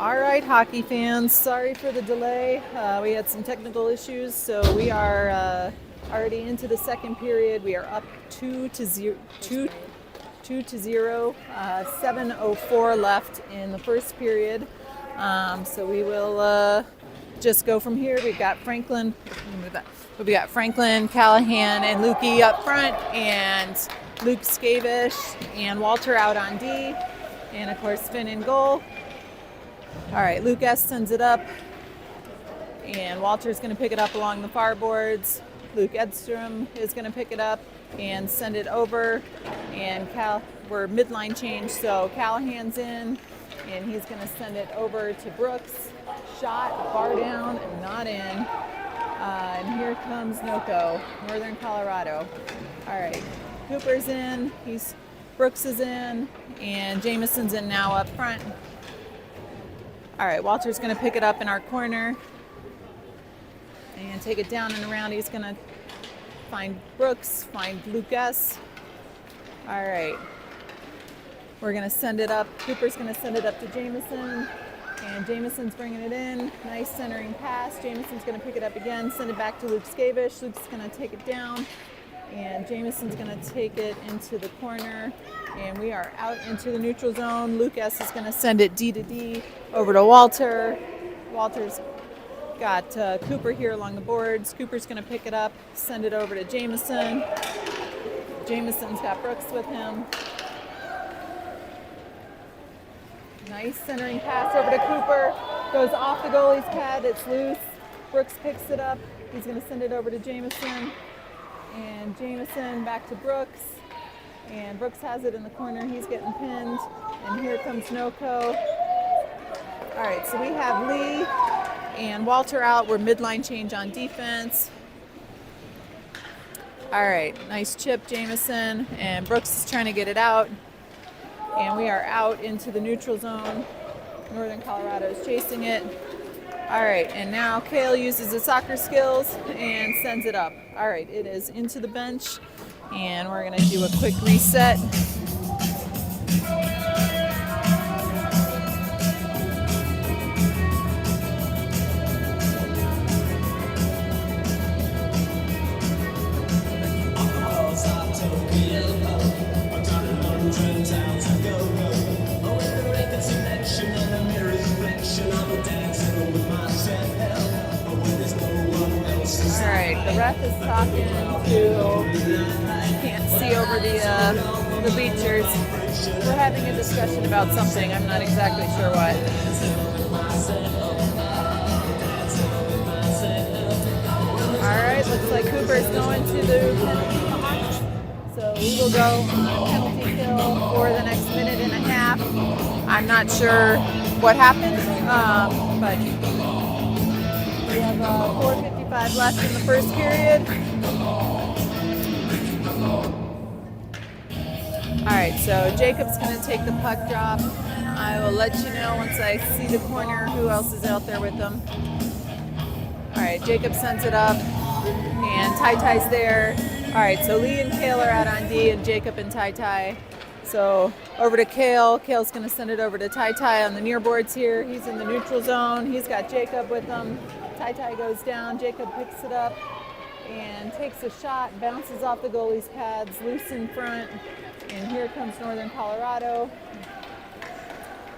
All right, hockey fans, sorry for the delay. We had some technical issues, so we are already into the second period. We are up 2-0, 7:04 left in the first period. So we will just go from here. We've got Franklin, Callahan, and Lukey up front, and Luke Skavish and Walter out on D, and of course Finn in goal. All right, Luke S. sends it up, and Walter's going to pick it up along the far boards. Luke Edstrom is going to pick it up and send it over, and we're midline change, so Callahan's in, and he's going to send it over to Brooks. Shot, bar down, and not in. And here comes Noco, Northern Colorado. All right, Cooper's in, Brooks is in, and Jameson's in now up front. All right, Walter's going to pick it up in our corner and take it down and around. He's going to find Brooks, find Lucas. All right, we're going to send it up. Cooper's going to send it up to Jameson, and Jameson's bringing it in. Nice centering pass. Jameson's going to pick it up again, send it back to Luke Skavish. Luke's going to take it down, and Jameson's going to take it into the corner. And we are out into the neutral zone. Lucas is going to send it D to D over to Walter. Walter's got Cooper here along the boards. Cooper's going to pick it up, send it over to Jameson. Jameson's got Brooks with him. Nice centering pass over to Cooper. Goes off the goalie's pad. It's loose. Brooks picks it up. He's going to send it over to Jameson. And Jameson back to Brooks. And Brooks has it in the corner. He's getting pinned. And here comes Noco. All right, so we have Lee and Walter out. We're midline change on defense. All right, nice chip, Jameson. And Brooks is trying to get it out. And we are out into the neutral zone. Northern Colorado is chasing it. All right, and now Kale uses his soccer skills and sends it up. All right, it is into the bench. And we're going to do a quick reset. All right, the ref is talking to, can't see over the bleachers. We're having a discussion about something. I'm not exactly sure what. All right, looks like Cooper's going to the penalty box. So we will go on penalty kill for the next minute and a half. I'm not sure what happened, but we have 4:55 left in the first period. All right, so Jacob's going to take the puck drop. I will let you know once I see the corner who else is out there with them. All right, Jacob sends it up, and Tai-Tai's there. All right, so Lee and Kale are out on D, and Jacob and Tai-Tai. So over to Kale. Kale's going to send it over to Tai-Tai on the near boards here. He's in the neutral zone. He's got Jacob with him. Tai-Tai goes down. Jacob picks it up and takes a shot, bounces off the goalie's pads, loose in front. And here comes Northern Colorado.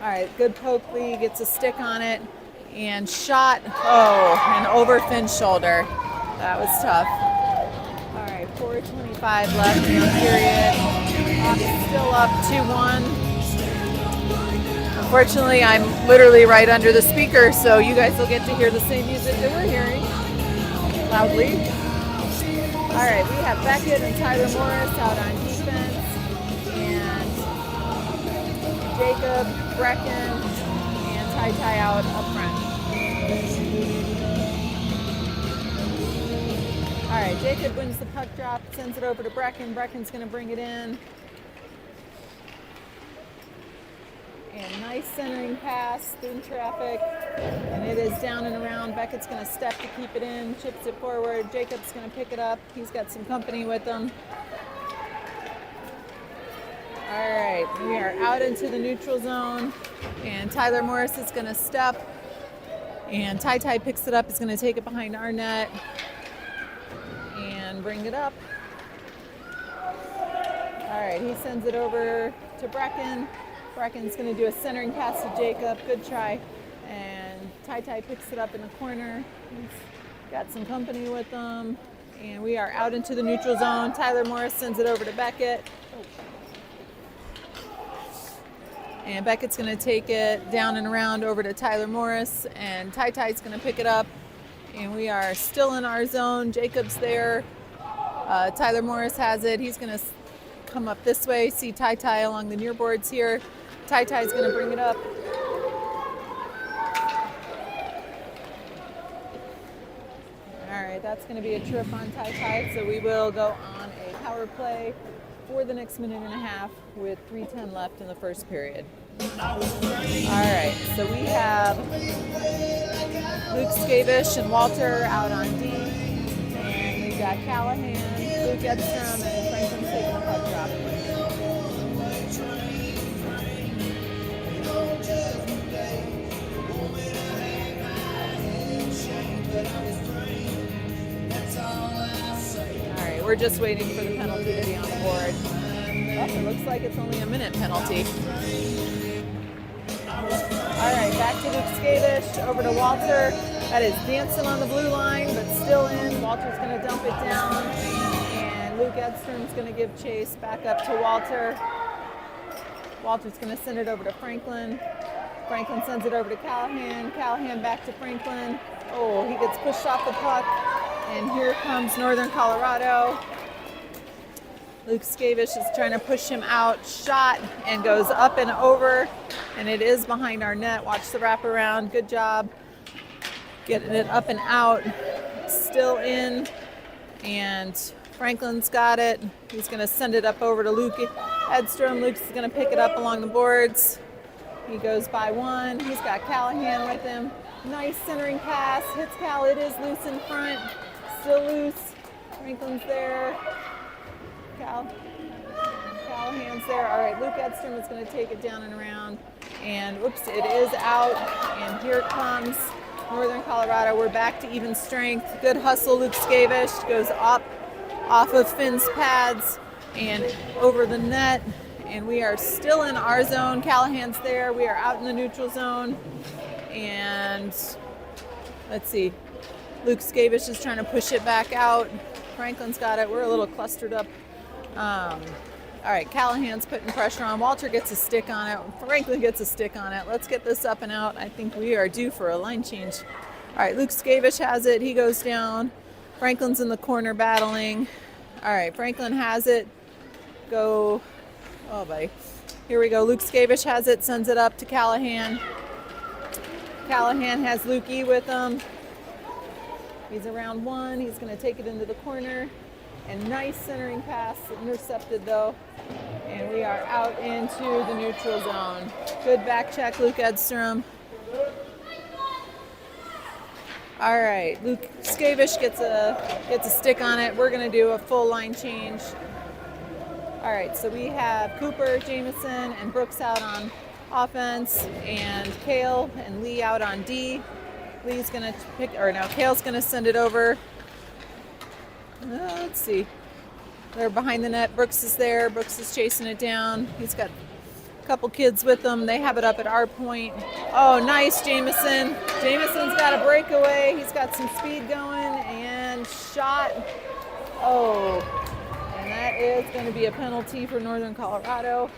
All right, good poke. Lee gets a stick on it and shot. Oh, and over Finn's shoulder. That was tough. All right, 4:25 left in the period. Still up 2-1. Unfortunately, I'm literally right under the speaker, so you guys will get to hear the same music that we're hearing loudly. All right, we have Beckett and Tyler Morris out on defense, and Jacob, Brecken, and Tai-Tai out up front. All right, Jacob wins the puck drop, sends it over to Brecken. Brecken's going to bring it in. And nice centering pass through traffic. And it is down and around. Beckett's going to step to keep it in, chips it forward. Jacob's going to pick it up. He's got some company with him. All right, we are out into the neutral zone, and Tyler Morris is going to step, and Ty Ty picks it up. He's going to take it behind our net and bring it up. All right, he sends it over to Brecken. Brecken's going to do a centering pass to Jacob. Good try. And Ty Ty picks it up in the corner. He's got some company with him. And we are out into the neutral zone. Tyler Morris sends it over to Beckett. And Beckett's going to take it down and around over to Tyler Morris. And Ty Ty's going to pick it up. And we are still in our zone. Jacob's there. Tyler Morris has it. He's going to come up this way. See Ty Ty along the near boards here. Ty Ty's going to bring it up. All right, that's going to be a trip on Ty Ty. So we will go on a power play for the next minute and a half with 3:10 left in the first period. All right, so we have Luke Skavish and Walter out on D. And we've got Callahan, Luke Edstrom, and Franklin taking the puck drop. All right, we're just waiting for the penalty to be on the board. Oh, it looks like it's only a minute penalty. All right, back to Luke Skavish, over to Walter. That is dancing on the blue line, but still in. Walter's going to dump it down, and Luke Edstrom's going to give chase back up to Walter. Walter's going to send it over to Franklin. Franklin sends it over to Callahan. Callahan back to Franklin. Oh, he gets pushed off the puck, and here comes Northern Colorado. Luke Skavish is trying to push him out. Shot and goes up and over, and it is behind our net. Watch the wraparound. Good job getting it up and out. Still in, and Franklin's got it. He's going to send it up over to Luke Edstrom. Luke's going to pick it up along the boards. He goes by one. He's got Callahan with him. Nice centering pass. Hits Cal. It is loose in front. Still loose. Franklin's there. Callahan's there. All right, Luke Edstrom is going to take it down and around. And whoops, it is out. And here comes Northern Colorado. We're back to even strength. Good hustle. Luke Skavish goes up off of Finn's pads and over the net. And we are still in our zone. Callahan's there. We are out in the neutral zone. And let's see. Luke Skavish is trying to push it back out. Franklin's got it. We're a little clustered up. All right, Callahan's putting pressure on. Walter gets a stick on it. Franklin gets a stick on it. Let's get this up and out. I think we are due for a line change. All right, Luke Skavish has it. He goes down. Franklin's in the corner battling. All right, Franklin has it. Go. Oh, buddy. Here we go. Luke Skavish has it. Sends it up to Callahan. Callahan has Luke E with him. He's around one. He's going to take it into the corner. And nice centering pass, intercepted though. And we are out into the neutral zone. Good back check, Luke Edstrom. All right, Luke Skavish gets a stick on it. We're going to do a full line change. All right, so we have Cooper, Jameson, and Brooks out on offense, and Kale and Lee out on D. Lee's going to Kale's going to send it over. Let's see. They're behind the net. Brooks is there. Brooks is chasing it down. He's got a couple kids with him. They have it up at our point. Oh, nice, Jameson. Jameson's got a breakaway. He's got some speed going and shot. Oh, and that is going to be a penalty for Northern Colorado.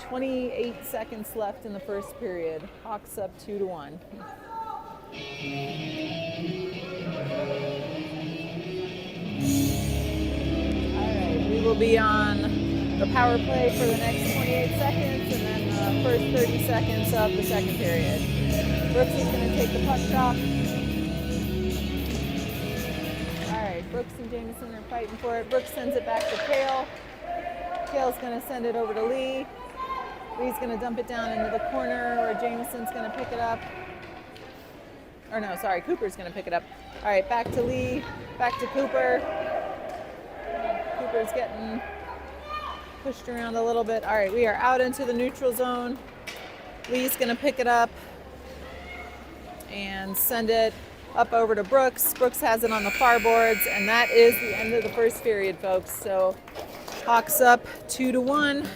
28 seconds left in the first period. Hawks up 2-1. Alright, we will be on the power play for the next 28 seconds and then the first 30 seconds of the second period. Brooks is going to take the puck drop. Alright, Brooks and Jameson are fighting for it. Brooks sends it back to Kale. Kale's going to send it over to Lee. Lee's going to dump it down into the corner where Jameson's going to pick it up. Or no, sorry, Cooper's going to pick it up. All right, back to Lee, back to Cooper. Cooper's getting pushed around a little bit. All right, we are out into the neutral zone. Lee's going to pick it up and send it up over to Brooks. Brooks has it on the far boards, and that is the end of the first period, folks. So Hawks up 2-1.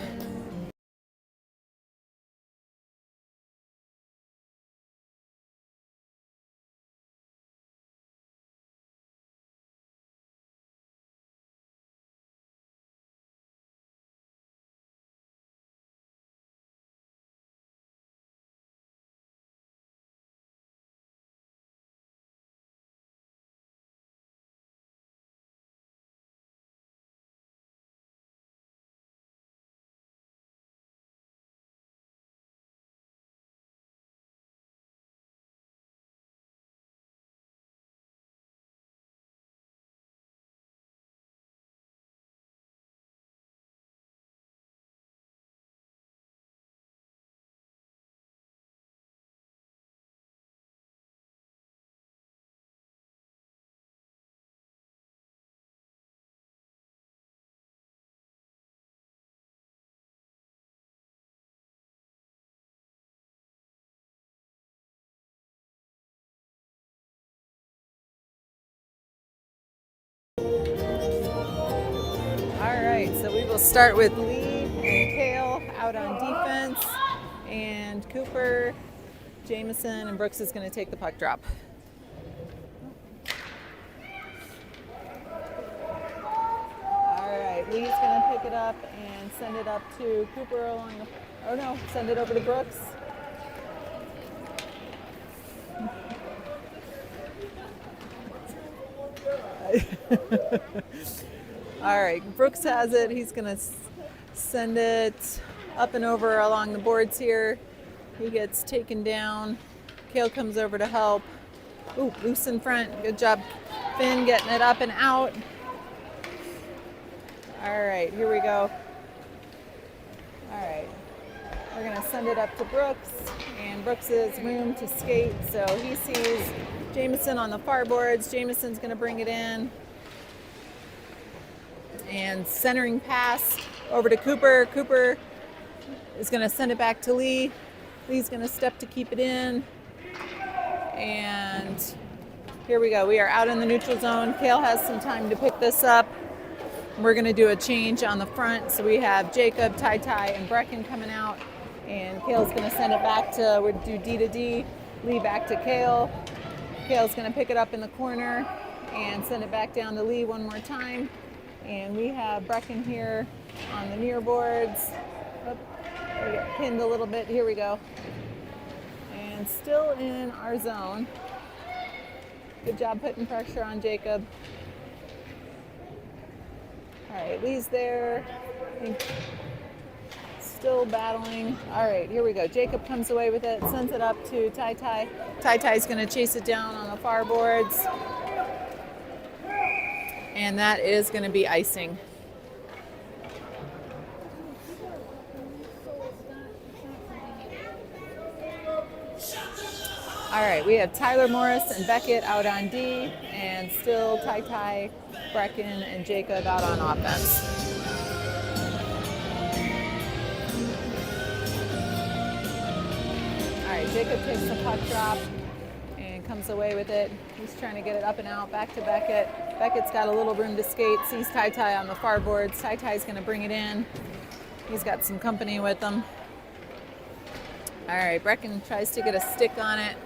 All right, so we will start with Lee and Kale out on defense, and Cooper, Jameson, and Brooks is going to take the puck drop. All right, Lee's going to pick it up and send it up to Cooper along the, oh no, send it over to Brooks. All right, Brooks has it. He's going to send it up and over along the boards here. He gets taken down. Kale comes over to help. Ooh, loose in front. Good job, Finn, getting it up and out. All right, here we go. All right, we're going to send it up to Brooks, and Brooks is room to skate, so he sees Jameson on the far boards. Jameson's going to bring it in. And centering pass over to Cooper. Cooper is going to send it back to Lee. Lee's going to step to keep it in. And here we go. We are out in the neutral zone. Kale has some time to pick this up. We're going to do a change on the front. So we have Jacob, Ty, and Brecken coming out. And Kale's going to send it back to, we'll do D to D. Lee back to Kale. Kale's going to pick it up in the corner and send it back down to Lee one more time. And we have Brecken here on the near boards. Oh, we get pinned a little bit. Here we go. And still in our zone. Good job putting pressure on Jacob. All right, Lee's there. Still battling. All right, here we go. Jacob comes away with it, sends it up to Ty. Ty's going to chase it down on the far boards. And that is going to be icing. All right, we have Tyler Morris and Beckett out on D, and still Ty, Brecken, and Jacob out on offense. All right, Jacob takes the puck drop and comes away with it. He's trying to get it up and out, back to Beckett. Beckett's got a little room to skate, sees Ty on the far boards. Ty's going to bring it in. He's got some company with him. All right, Brecken tries to get a stick on it.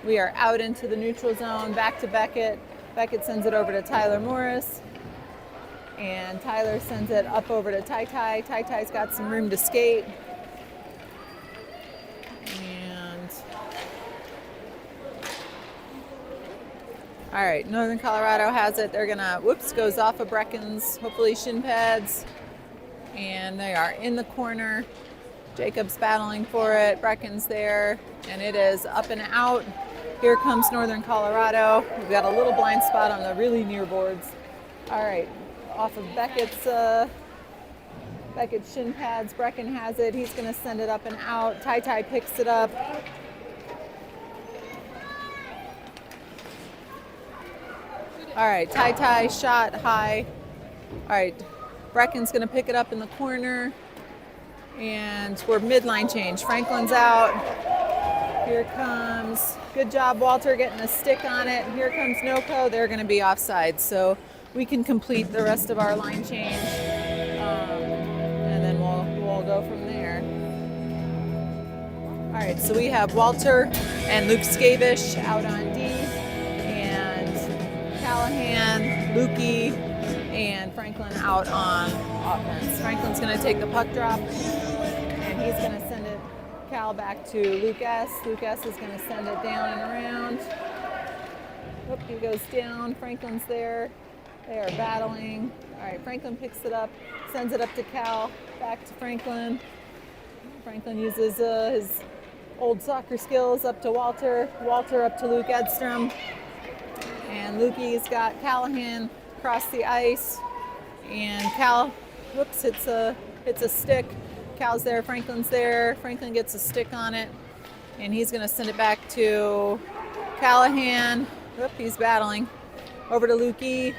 We are out into the neutral zone, back to Beckett. Beckett sends it over to Tyler Morris. And Tyler sends it up over to Ty. Ty's got some room to skate. All right, Northern Colorado has it. They're gonna, goes off of Brecken's, hopefully shin pads. And they are in the corner. Jacob's battling for it. Brecken's there, and it is up and out. Here comes Northern Colorado. We've got a little blind spot on the really near boards. All right, off of Beckett's shin pads. Brecken has it. He's gonna send it up and out. Ty picks it up. All right, Ty shot high. All right, Brecken's going to pick it up in the corner. And we're midline change. Franklin's out. Here comes, good job, Walter, getting a stick on it. Here comes Noko. They're going to be offside. So we can complete the rest of our line change. And then we'll go from there. All right, so we have Walter and Luke Skavish out on D. And Callahan, Lukey, and Franklin out on offense. Franklin's going to take the puck drop, and he's going to send it, Cal, back to Luke S. Luke S is going to send it down and around. Whoop, he goes down. Franklin's there. They are battling. All right, Franklin picks it up, sends it up to Cal, back to Franklin. Franklin uses his old soccer skills up to Walter. Walter up to Luke Edstrom. And Lukey's got Callahan across the ice, and Cal, whoops, hits a stick. Cal's there, Franklin's there. Franklin gets a stick on it, and he's going to send it back to Callahan. Whoop, he's battling. Over to Lukey.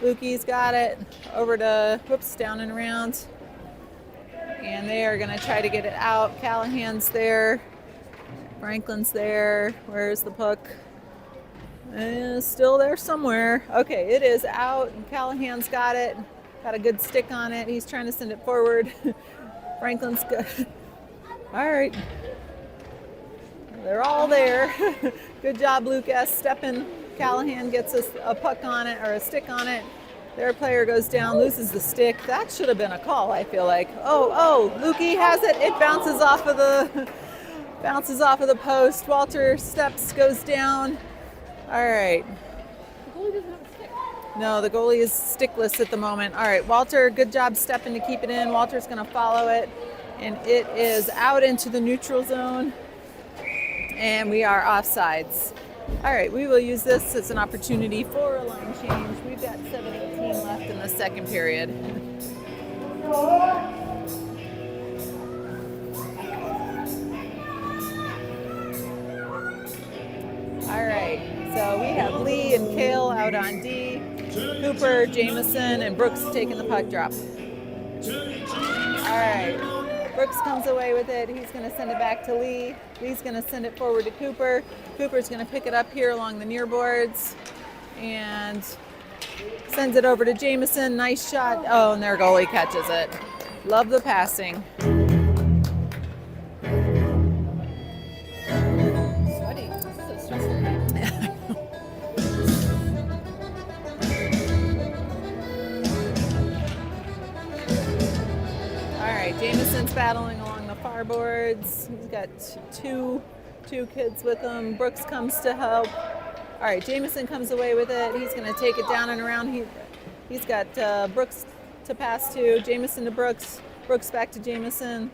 Lukey's got it. Over to, whoops, down and around. And they are going to try to get it out. Callahan's there. Franklin's there. Where's the puck? Still there somewhere. Okay, it is out, and Callahan's got it. Got a good stick on it. He's trying to send it forward. Franklin's good. All right. They're all there. Good job, Luke S. stepping. Callahan gets a puck on it, or a stick on it. Their player goes down, loses the stick. That should have been a call, I feel like. Oh, Lukey has it. It bounces off of the post. Walter steps, goes down. All right. The goalie doesn't have a stick. No, the goalie is stickless at the moment. All right, Walter, good job stepping to keep it in. Walter's going to follow it, and it is out into the neutral zone, and we are offsides. All right, we will use this as an opportunity for a line change. We've got 7:18 left in the second period. All right, so we have Lee and Kale out on D. Cooper, Jameson, and Brooks taking the puck drop. All right, Brooks comes away with it. He's going to send it back to Lee. Lee's going to send it forward to Cooper. Cooper's going to pick it up here along the near boards and sends it over to Jameson. Nice shot. Oh, and their goalie catches it. Love the passing. Sweaty. This is a stressful game. All right, Jameson's battling along the far boards. He's got two kids with him. Brooks comes to help. All right, Jameson comes away with it. He's going to take it down and around. He's got Brooks to pass to. Jameson to Brooks. Brooks back to Jameson.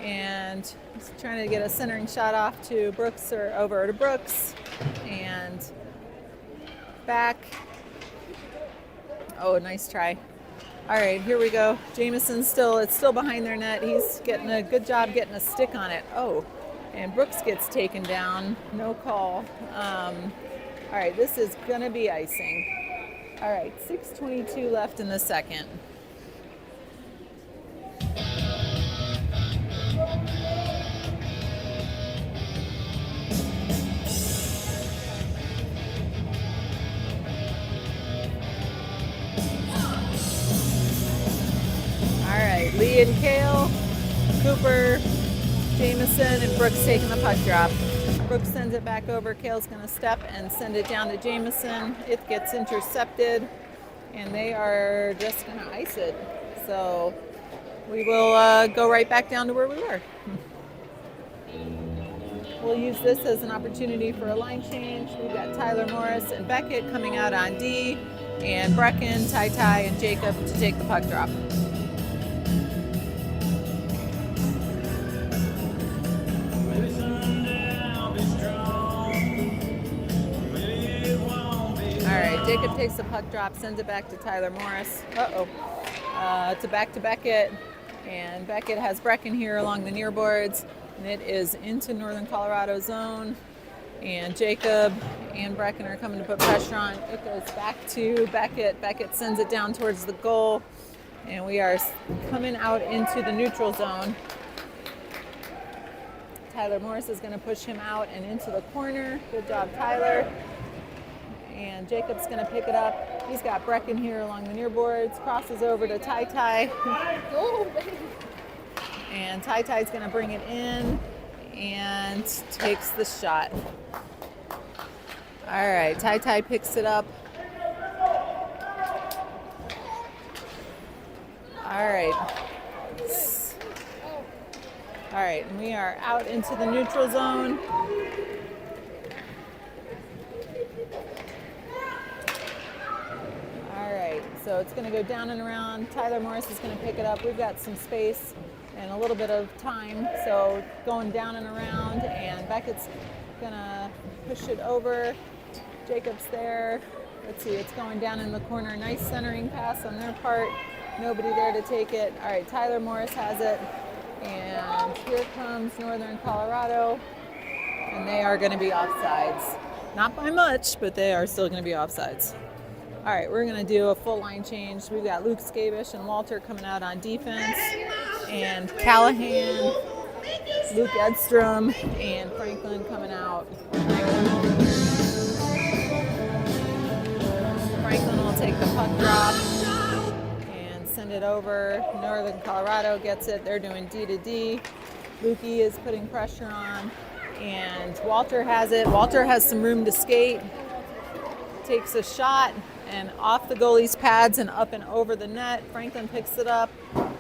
And he's trying to get a centering shot off to Brooks, or over to Brooks. And back. Oh, nice try. All right, here we go. Jameson's it's still behind their net. He's getting a good job getting a stick on it. Oh, and Brooks gets taken down. No call. All right, this is going to be icing. All right, 6:22 left in the second. All right, Lee and Kale, Cooper, Jameson, and Brooks taking the puck drop. Brooks sends it back over. Kale's going to step and send it down to Jameson. It gets intercepted, and they are just going to ice it. So we will go right back down to where we were. We'll use this as an opportunity for a line change. We've got Tyler Morris and Beckett coming out on D, and Brecken, Ty, and Jacob to take the puck drop. All right, Jacob takes the puck drop, sends it back to Tyler Morris. To back to Beckett. And Beckett has Brecken here along the near boards. And it is into Northern Colorado zone. And Jacob and Brecken are coming to put pressure on. It goes back to Beckett. Beckett sends it down towards the goal. And we are coming out into the neutral zone. Tyler Morris is going to push him out and into the corner. Good job, Tyler. And Jacob's going to pick it up. He's got Brecken here along the near boards. Crosses over to Tai Tai. Oh, baby. And Tai Tai's going to bring it in and takes the shot. All right, Tai Tai picks it up. All right. All right, and we are out into the neutral zone. All right, so it's going to go down and around. Tyler Morris is going to pick it up. We've got some space and a little bit of time, so going down and around, and Beckett's going to push it over. Jacob's there. Let's see, it's going down in the corner. Nice centering pass on their part. Nobody there to take it. All right, Tyler Morris has it. And here comes Northern Colorado. And they are going to be offsides. Not by much, but they are still going to be offsides. All right, we're going to do a full line change. We've got Luke Skabish and Walter coming out on defense. And Callahan, Luke Edstrom, and Franklin coming out. Franklin will take the puck drop and send it over. Northern Colorado gets it. They're doing D to D. Lukey is putting pressure on, and Walter has it. Walter has some room to skate. Takes a shot and off the goalie's pads and up and over the net. Franklin picks it up,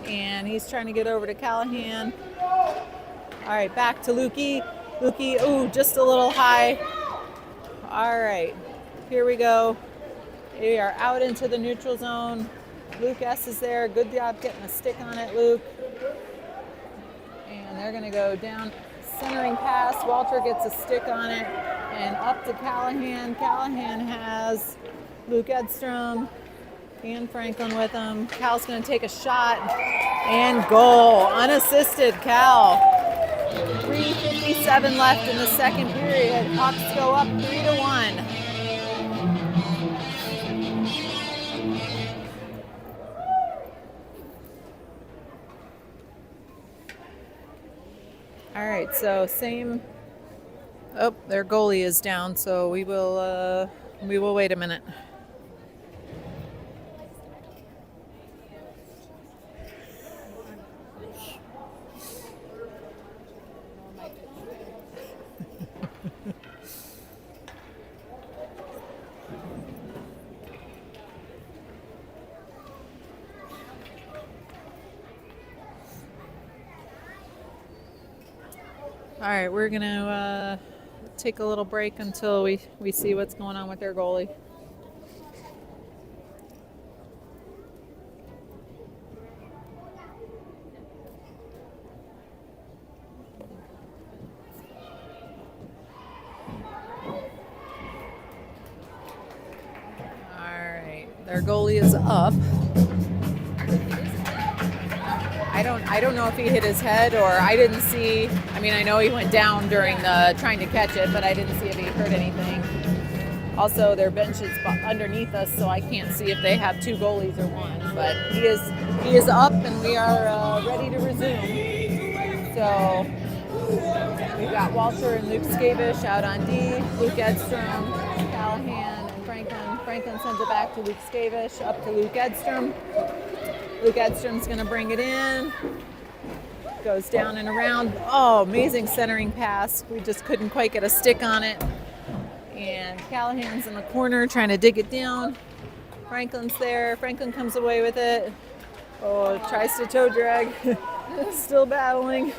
and he's trying to get over to Callahan. All right, back to Lukey. Lukey, ooh, just a little high. All right, here we go. We are out into the neutral zone. Luke S. is there. Good job getting a stick on it, Luke. And they're going to go down, centering pass. Walter gets a stick on it. And up to Callahan. Callahan has Luke Edstrom and Franklin with him. Cal's going to take a shot. And goal. Unassisted, Cal. 3:57 left in the second period. Hawks go up 3-1. All right, so same. Oh, their goalie is down, so we will wait a minute. All right, we're going to take a little break until we see what's going on with their goalie. All right, their goalie is up. I don't know if he hit his head, or I didn't see. I mean, I know he went down during the trying to catch it, but I didn't see if he hurt anything. Also, their bench is underneath us, so I can't see if they have two goalies or one. But he is up, and we are ready to resume. So we've got Walter and Luke Skabish out on D, Luke Edstrom, Callahan, and Franklin. Franklin sends it back to Luke Skabish, up to Luke Edstrom. Luke Edstrom's going to bring it in. Goes down and around. Oh, amazing centering pass. We just couldn't quite get a stick on it. And Callahan's in the corner trying to dig it down. Franklin's there. Franklin comes away with it. Oh, tries to toe drag. Still battling.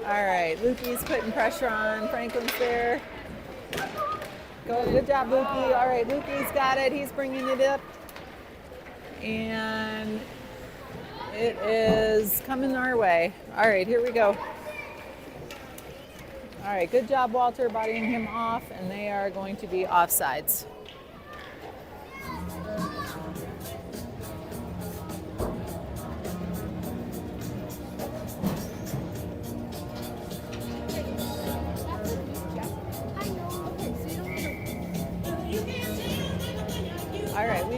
All right, Lukey's putting pressure on. Franklin's there. Good job, Lukey. All right, Lukey's got it. He's bringing it up. And it is coming our way. All right, here we go. All right, good job, Walter, bodying him off, and they are going to be offsides.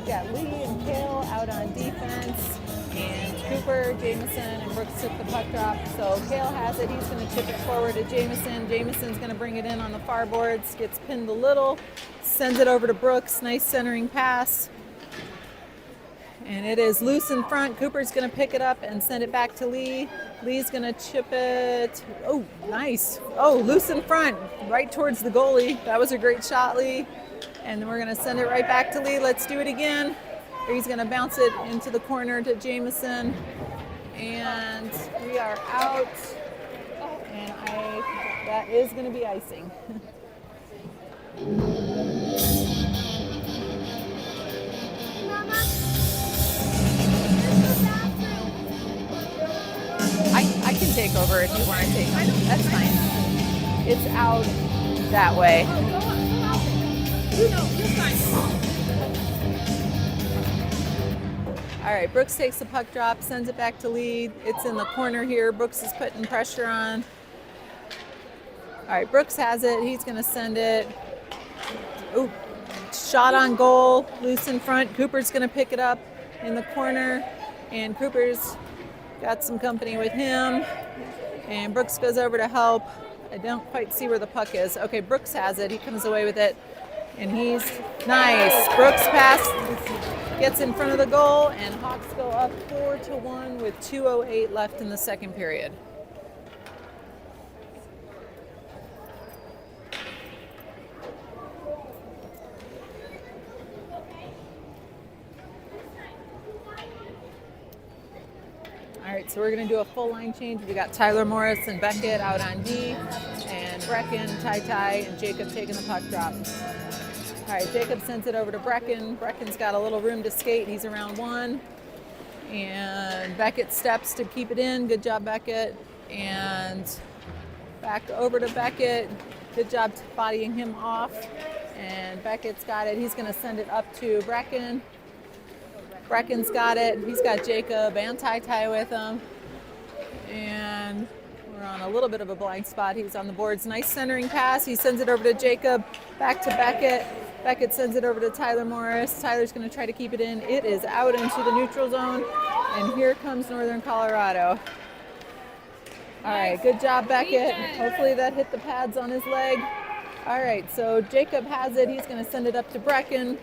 we've got Lee and Kale out on defense, and Cooper, Jameson, and Brooks took the puck drop. So Kale has it. He's going to chip it forward to Jameson. Jameson's going to bring it in on the far boards. Gets pinned a little. Sends it over to Brooks. Nice centering pass. And it is loose in front. Cooper's going to pick it up and send it back to Lee. Lee's going to chip it. Oh, nice. Oh, loose in front, right towards the goalie. That was a great shot, Lee. And then we're going to send it right back to Lee. Let's do it again. He's going to bounce it into the corner to Jameson. And we are out. And that is going to be icing. I can take over if you want to take. That's fine. It's out that way. Oh, go out there. No, you're fine. All right, Brooks takes the puck drop, sends it back to Lee. It's in the corner here. Brooks is putting pressure on. All right, Brooks has it. He's going to send it. Ooh, shot on goal, loose in front. Cooper's going to pick it up in the corner, and Cooper's got some company with him, and Brooks goes over to help. I don't quite see where the puck is. Okay, Brooks has it. He comes away with it, and he's nice. Brooks pass gets in front of the goal, and Hawks go up 4-1 with 2:08 left in the second period. All right, so we're going to do a full line change. We got Tyler Morris and Beckett out on D, and Brecken, Ty, and Jacob taking the puck drop. All right, Jacob sends it over to Brecken. Brecken's got a little room to skate. He's around one. And Beckett steps to keep it in. Good job, Beckett. And back over to Beckett. Good job bodying him off. And Beckett's got it. He's going to send it up to Brecken. Brecken's got it. He's got Jacob and Ty with him. And we're on a little bit of a blind spot. He's on the boards. Nice centering pass. He sends it over to Jacob. Back to Beckett. Beckett sends it over to Tyler Morris. Tyler's going to try to keep it in. It is out into the neutral zone. And here comes Northern Colorado. All right, good job, Beckett. Hopefully that hit the pads on his leg. All right, so Jacob has it. He's going to send it up to Brecken.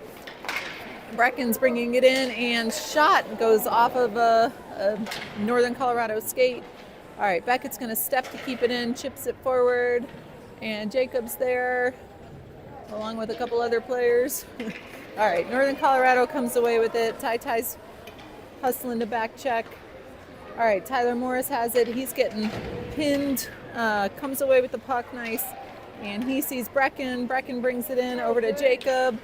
Brecken's bringing it in, and shot goes off of a Northern Colorado skate. All right, Beckett's going to step to keep it in, chips it forward, and Jacob's there, along with a couple other players. All right, Northern Colorado comes away with it. Ty's hustling to back check. All right, Tyler Morris has it. He's getting pinned, comes away with the puck, nice. And he sees Brecken. Brecken brings it in over to Jacob.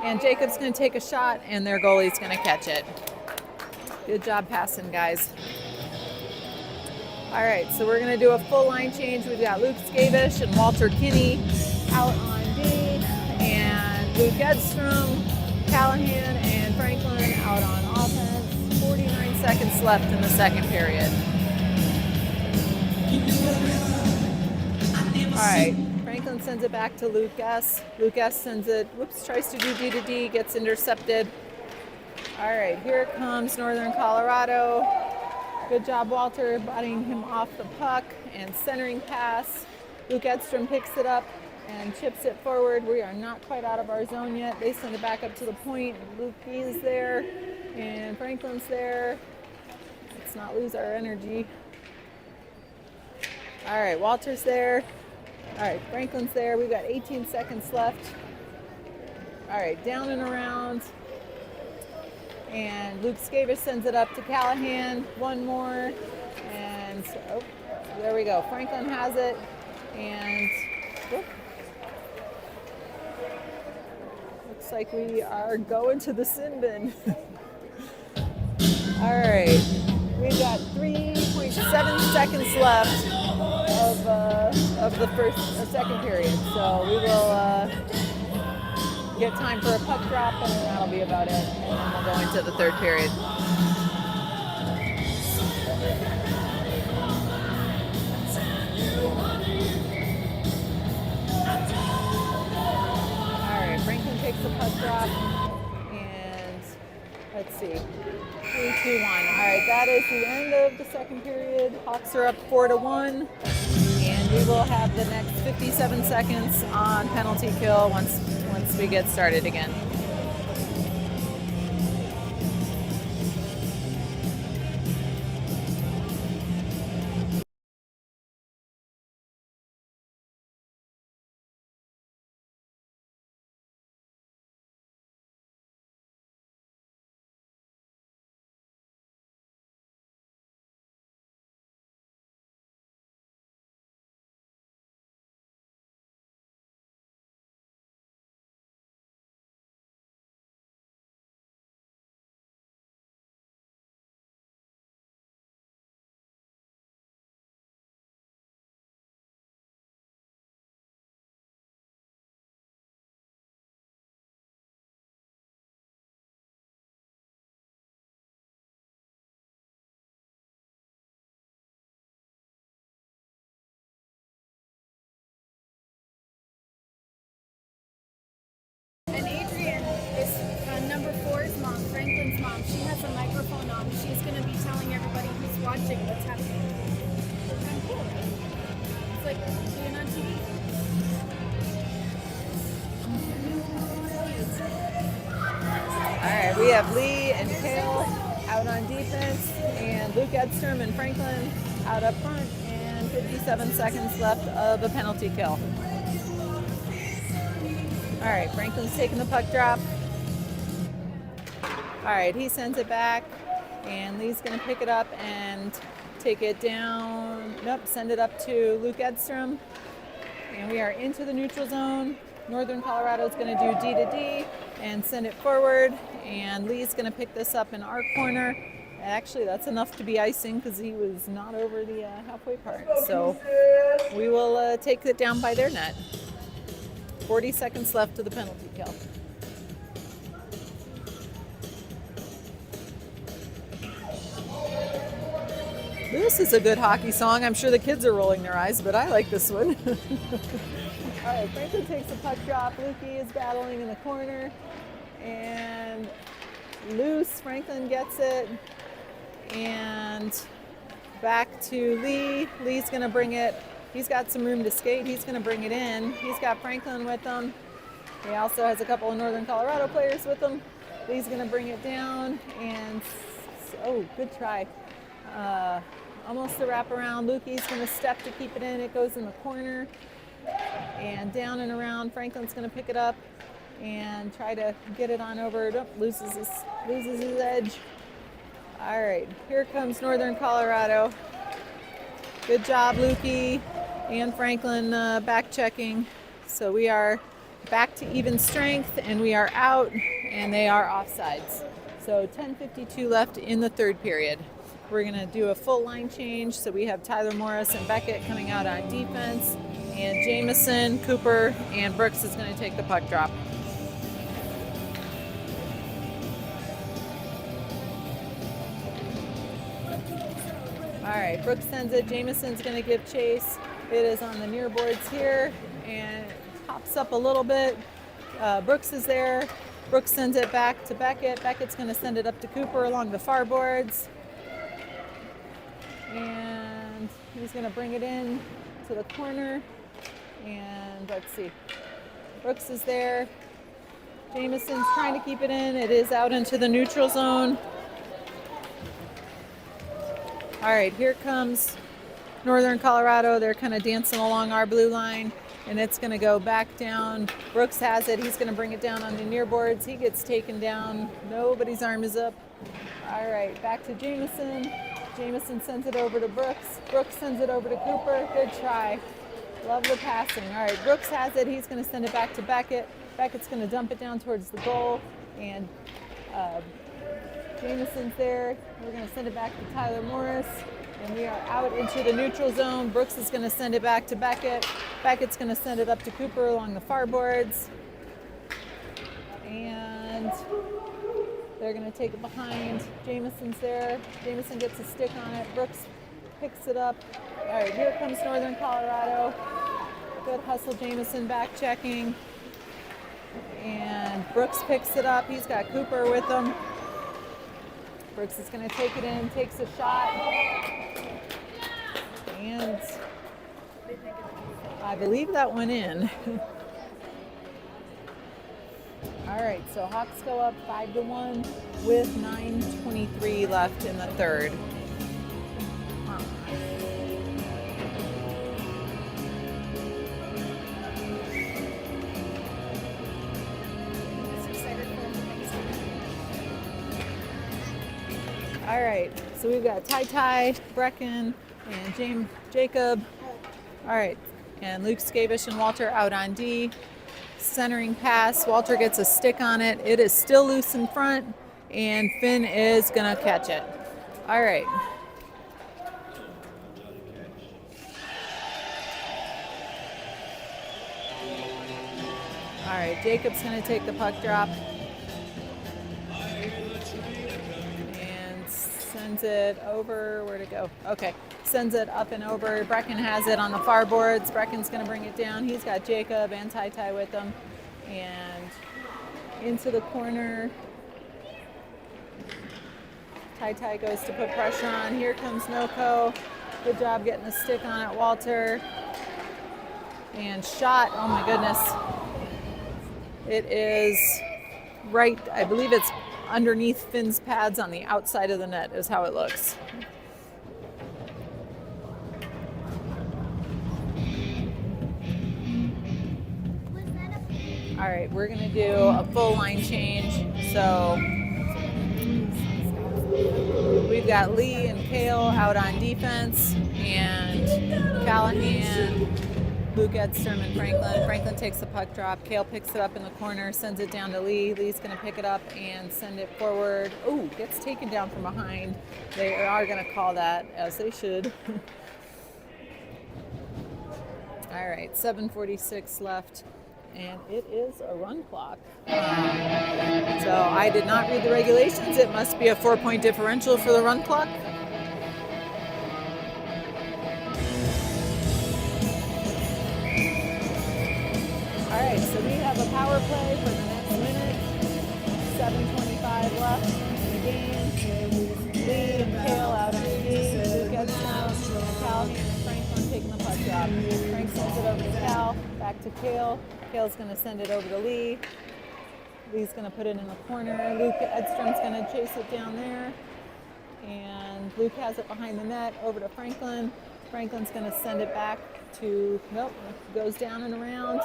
And Jacob's going to take a shot, and their goalie's going to catch it. Good job passing, guys. All right, so we're going to do a full line change. We've got Luke Skavish and Walter Kinney out on D, and Luke Edstrom, Callahan, and Franklin out on offense. 49 seconds left in the second period. All right. Franklin sends it back to Luke S. Luke S sends it, tries to do D to D, gets intercepted. All right, here comes Northern Colorado. Good job, Walter, bodying him off the puck and centering pass. Luke Edstrom picks it up and chips it forward. We are not quite out of our zone yet. They send it back up to the point. Luke B is there, and Franklin's there. Let's not lose our energy. All right, Walter's there. All right, Franklin's there. We've got 18 seconds left. All right, down and around. And Luke Skavish sends it up to Callahan. One more. And there we go. Franklin has it. And looks like we are going to the sin bin. All right. We've got 3.7 seconds left of the second period. So we will get time for a puck drop, and then that'll be about it. And then we'll go into the third period. All right, Franklin takes the puck drop, and let's see. 3, 2, 1. All right, that is the end of the second period. Hawks are up 4-1. And we will have the next 57 seconds on penalty kill once we get started again. And Adrian is number 4's mom, Franklin's mom. She has a microphone on. She's going to be telling everybody who's watching what's happening. It's kind of cool, right? It's like being on TV. All right, we have Lee and Kale out on defense, and Luke Edstrom and Franklin out up front, and 57 seconds left of a penalty kill. All right, Franklin's taking the puck drop. All right, he sends it back, and Lee's going to pick it up and take it down. Nope, send it up to Luke Edstrom. And we are into the neutral zone. Northern Colorado is going to do D to D and send it forward. And Lee's going to pick this up in our corner. Actually, that's enough to be icing because he was not over the halfway part. So we will take it down by their net. 40 seconds left of the penalty kill. This is a good hockey song. I'm sure the kids are rolling their eyes, but I like this one. All right, Franklin takes a puck drop. Lukey is battling in the corner. And loose, Franklin gets it. And back to Lee. Lee's going to bring it. He's got some room to skate. He's going to bring it in. He's got Franklin with him. He also has a couple of Northern Colorado players with him. Lee's going to bring it down. And, oh, good try. Almost a wraparound. Lukey's going to step to keep it in. It goes in the corner. And down and around. Franklin's going to pick it up and try to get it on over. Oh, loses his edge. All right, here comes Northern Colorado. Good job, Lukey and Franklin back checking. So we are back to even strength, and we are out, and they are offsides. So 10:52 left in the third period. We're going to do a full line change. So we have Tyler Morris and Beckett coming out on defense, and Jamison, Cooper, and Brooks is going to take the puck drop. All right, Brooks sends it. Jamison's going to give chase. It is on the near boards here, and it hops up a little bit. Brooks is there. Brooks sends it back to Beckett. Beckett's going to send it up to Cooper along the far boards. And he's going to bring it in to the corner. And let's see. Brooks is there. Jamison's trying to keep it in. It is out into the neutral zone. All right, here comes Northern Colorado. They're kind of dancing along our blue line, and it's going to go back down. Brooks has it. He's going to bring it down on the near boards. He gets taken down. Nobody's arm is up. All right, back to Jamison. Jamison sends it over to Brooks. Brooks sends it over to Cooper. Good try. Love the passing. All right, Brooks has it. He's going to send it back to Beckett. Beckett's going to dump it down towards the goal, and Jamison's there. We're going to send it back to Tyler Morris, and we are out into the neutral zone. Brooks is going to send it back to Beckett. Beckett's going to send it up to Cooper along the far boards, and they're going to take it behind. Jamison's there. Jamison gets a stick on it. Brooks picks it up. All right, here comes Northern Colorado. Good hustle, Jamison back checking. And Brooks picks it up. He's got Cooper with him. Brooks is going to take it in, takes a shot, and I believe that went in. All right, so Hawks go up 5-1 with 9:23 left in the third. All right, so we've got Ty, Brecken, and Jacob. All right, and Luke Skavish and Walter out on D. Centering pass, Walter gets a stick on it. It is still loose in front, and Finn is gonna catch it. All right. All right, Jacob's gonna take the puck drop. Sends it over, where'd it go? Okay, sends it up and over. Brecken has it on the far boards. Brecken's gonna bring it down. He's got Jacob and Ty with him. And into the corner. Ty goes to put pressure on. Here comes Noko. Good job getting the stick on it, Walter. And shot, oh my goodness. It is right, I believe it's underneath Finn's pads on the outside of the net is how it looks. All right, we're gonna do a full line change. So we've got Lee and Kale out on defense, and Callahan, Luke Edstrom, and Franklin. Franklin takes the puck drop. Kale picks it up in the corner, sends it down to Lee. Lee's going to pick it up and send it forward. Oh, gets taken down from behind. They are going to call that, as they should. All right, 7:46 left, and it is a run clock. So I did not read the regulations. It must be a 4-point differential for the run clock. All right, so we have a power play for the next minute. 7:25 left in the game. Lee and Kale out on D. Luke Edstrom, Callahan, and Franklin taking the puck drop. Frank sends it over to Cal, back to Kale. Kale's going to send it over to Lee. Lee's going to put it in the corner. Luke Edstrom's going to chase it down there. And Luke has it behind the net, over to Franklin. Franklin's going to send it back to, nope, goes down and around.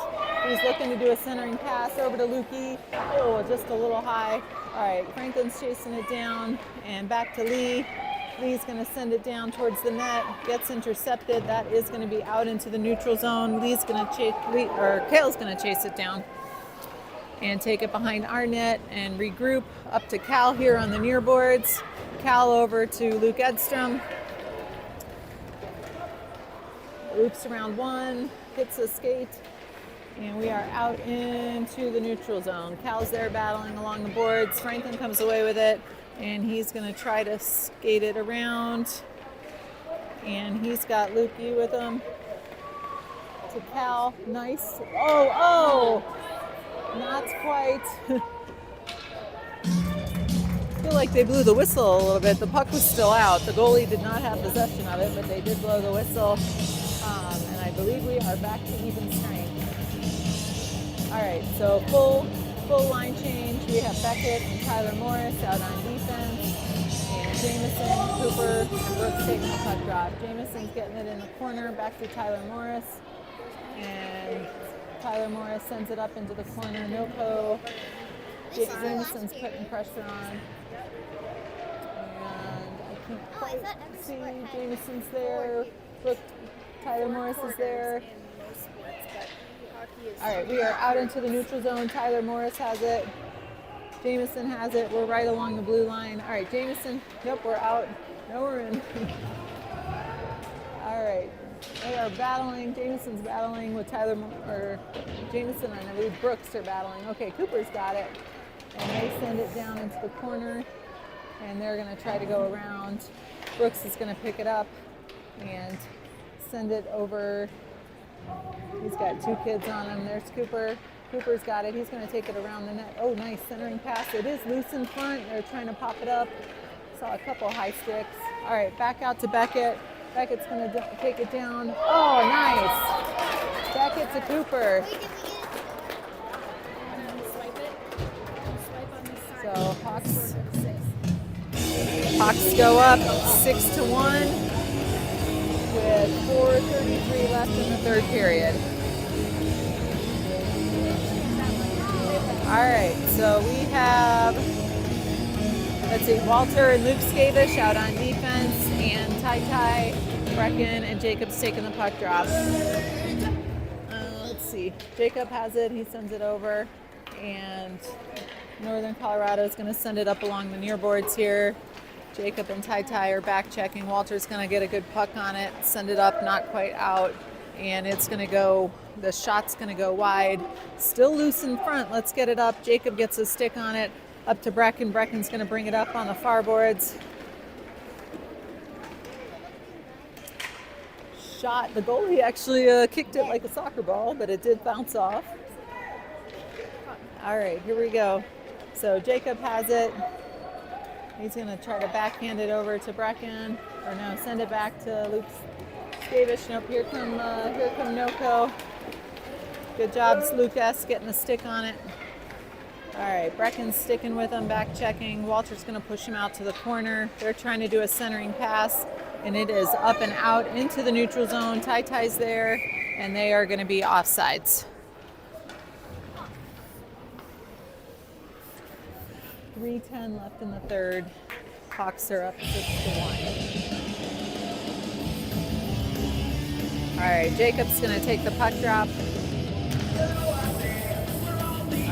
He's looking to do a centering pass over to Lukey. Oh, just a little high. All right, Franklin's chasing it down and back to Lee. Lee's going to send it down towards the net, gets intercepted. That is going to be out into the neutral zone. Kale's going to chase it down and take it behind our net and regroup up to Cal here on the near boards. Cal over to Luke Edstrom. Loops around one, hits a skate, and we are out into the neutral zone. Cal's there battling along the boards. Franklin comes away with it, and he's going to try to skate it around. And he's got Lukey with him. To Cal, nice. Oh, not quite. I feel like they blew the whistle a little bit. The puck was still out. The goalie did not have possession of it, but they did blow the whistle. And I believe we are back to even strength. All right, so full line change. We have Beckett and Tyler Morris out on defense, and Jamison, Cooper, and Brooks taking the puck drop. Jamison's getting it in the corner, back to Tyler Morris, and Tyler Morris sends it up into the corner. Noko. Jamison's putting pressure on, and I can't quite see Jamison's there. Look, Tyler Morris is there. All right, we are out into the neutral zone. Tyler Morris has it. Jamison has it. We're right along the blue line. All right, Jamison. Nope, we're out. No, we're in. All right, they are battling. Jamison's battling with Jamison and I believe Brooks are battling. Okay, Cooper's got it. And they send it down into the corner, and they're going to try to go around. Brooks is going to pick it up and send it over. He's got two kids on him. There's Cooper. Cooper's got it. He's going to take it around the net. Oh, nice centering pass. It is loose in front. They're trying to pop it up. Saw a couple high sticks. All right, back out to Beckett. Beckett's going to take it down. Oh, nice. Beckett to Cooper. So Hawks go up 6-1 with 4:33 left in the third period. All right, so we have, let's see, Walter and Luke Skavish out on defense, and Ty, Brecken, and Jacob's taking the puck drop. Let's see, Jacob has it, he sends it over, and Northern Colorado is going to send it up along the near boards here. Jacob and Ty are back checking. Walter's going to get a good puck on it, send it up, not quite out, and it's going to go, the shot's going to go wide. Still loose in front. Let's get it up. Jacob gets a stick on it, up to Brecken. Brecken's going to bring it up on the far boards. Shot. The goalie actually kicked it like a soccer ball, but it did bounce off. All right, here we go. So Jacob has it. He's going to try to backhand it over to Brecken, or no, send it back to Luke Skavish. Nope, here come Noko. Good job, Lucas, getting the stick on it. All right, Brecken's sticking with him, back checking. Walter's going to push him out to the corner. They're trying to do a centering pass, and it is up and out into the neutral zone. Ty's there, and they are going to be offsides. 3:10 left in the third. Hawks are up 6-1. All right, Jacob's going to take the puck drop.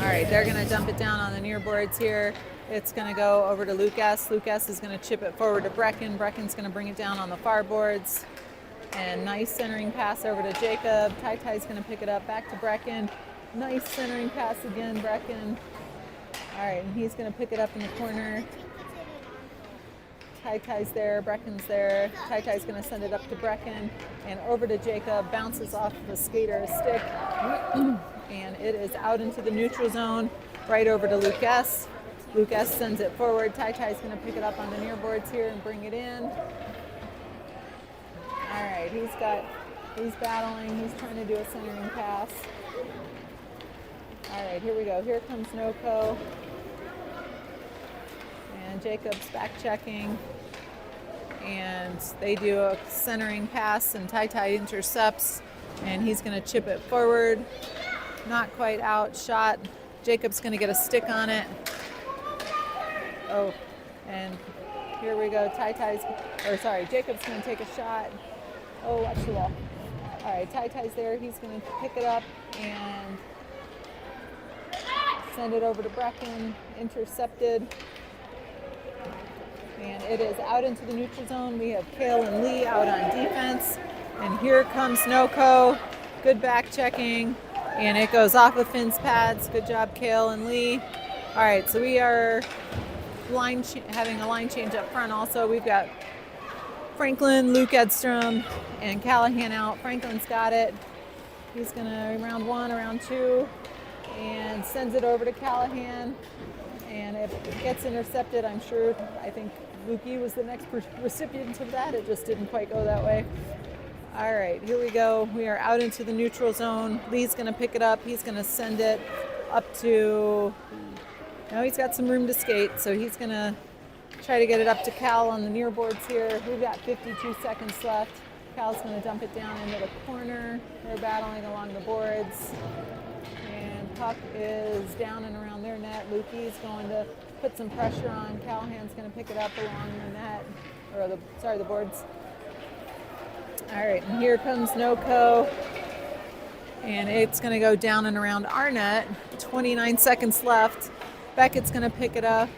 All right, they're going to dump it down on the near boards here. It's going to go over to Lucas. Lucas is going to chip it forward to Brecken. Brecken's going to bring it down on the far boards. And nice centering pass over to Jacob. Ty's going to pick it up back to Brecken. Nice centering pass again, Brecken. All right, and he's going to pick it up in the corner. Ty's there, Brecken's there. Ty's going to send it up to Brecken and over to Jacob. Bounces off the skater's stick, and it is out into the neutral zone, right over to Lucas. Lucas sends it forward. Ty's going to pick it up on the near boards here and bring it in. All right, he's battling. He's trying to do a centering pass. All right, here we go. Here comes Noko. And Jacob's back checking. And they do a centering pass, and Ty intercepts. And he's going to chip it forward. Not quite out. Shot. Jacob's going to get a stick on it. Oh, and here we go. Jacob's going to take a shot. Oh, watch the wall. All right, Ty's there. He's going to pick it up and send it over to Brecken. Intercepted. And it is out into the neutral zone. We have Kale and Lee out on defense. And here comes Noko. Good back checking. And it goes off of Finn's pads. Good job, Kale and Lee. All right, so we are having a line change up front also. We've got Franklin, Luke Edstrom, and Callahan out. Franklin's got it. He's going to round one, round two, and sends it over to Callahan. And if it gets intercepted, I think Lukey was the next recipient of that. It just didn't quite go that way. All right, here we go. We are out into the neutral zone. Lee's going to pick it up. He's going to send it up to, now he's got some room to skate, so he's going to try to get it up to Cal on the near boards here. We've got 52 seconds left. Cal's going to dump it down into the corner. They're battling along the boards. And puck is down and around their net. Lukey's going to put some pressure on. Callahan's going to pick it up along the net, or the boards. All right, and here comes Noko. And it's going to go down and around our net. 29 seconds left. Beckett's going to pick it up.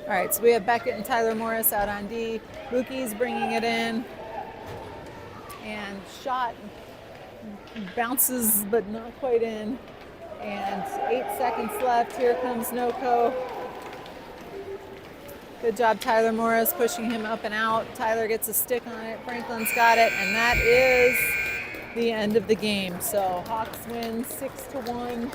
All right, so we have Beckett and Tyler Morris out on D. Lukey's bringing it in. And shot bounces, but not quite in. And 8 seconds left. Here comes Noko. Good job, Tyler Morris, pushing him up and out. Tyler gets a stick on it. Franklin's got it, and that is the end of the game. So Hawks win 6-1.